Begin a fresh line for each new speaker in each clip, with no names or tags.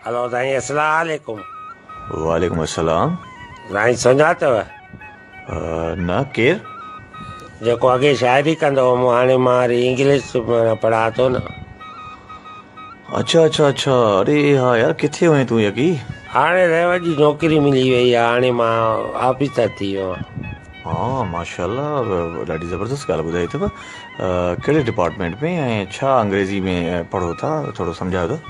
Hello साईं, अस्सलाम वालेकुम।
वालेकुम अस्सलाम।
साईं सुञातव?
न केर?
जेको अॻे शाइरी कंदो हुउमि, हाणे मां वरी इंग्लिश पढ़ा थो न।
अच्छा अच्छा अच्छा, अरे हाँ यार, किथे हुए तूं यकी?
हाणे रेवा जी नौकिरी मिली वई आहे, हाणे मां ऑफिसर थी वियो आहियां।
हाँ माशाल्लाह, ॾाढी ज़बरदस्त ॻाल्हि ॿुधाई अथव। कहिड़े डिपार्टमेंट में ऐं छा अंग्रेज़ी में पढ़ो था, थोरो सम्झायो त?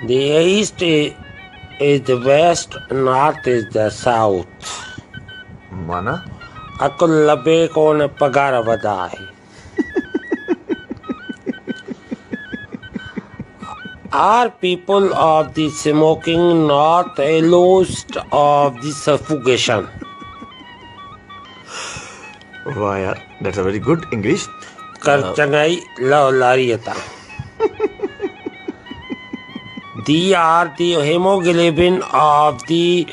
The east is the west, north is the south.
माना?
अकुल लभे कोन पगार वधाए। Are people of the smoking not allost of the suffocation?
वाह यार, that's a very good English.
कर चंगाई love लारियता। They are the hemoglobin of the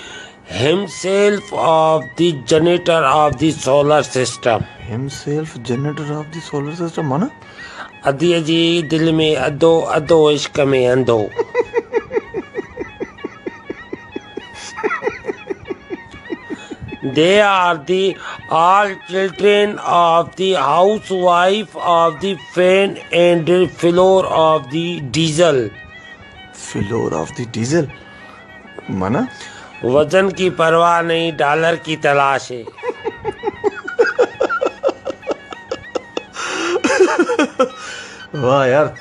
himself of the janitor of the solar system.
Himself generator off the solar system माना?
अधीअ जी दिलि में अधो, अधो इश्क में अंधो। They are the all children of the housewife of the fan and the floor of the diesel.
Floor of the diesel माना?
वजन की परवाह नहीं, डॉलर की तलाश है।
वाह यार,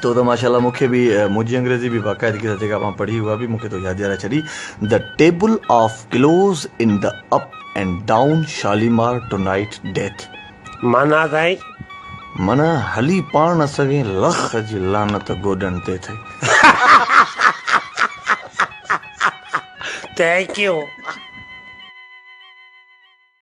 तो माशाल्लाह मूंखे बि मुंहिंजी अंग्रेज़ी बि बाक़ाइदगी सां जेका मां पढ़ी हुआ बि मूंखे तो यादि ॾियारे छॾी। The table of kilos in the up and down Shalimar tonight death.
माना साईं?
माना हली पाण न सघे, लख जी लानत गोॾनि ते थिए।
Thank you.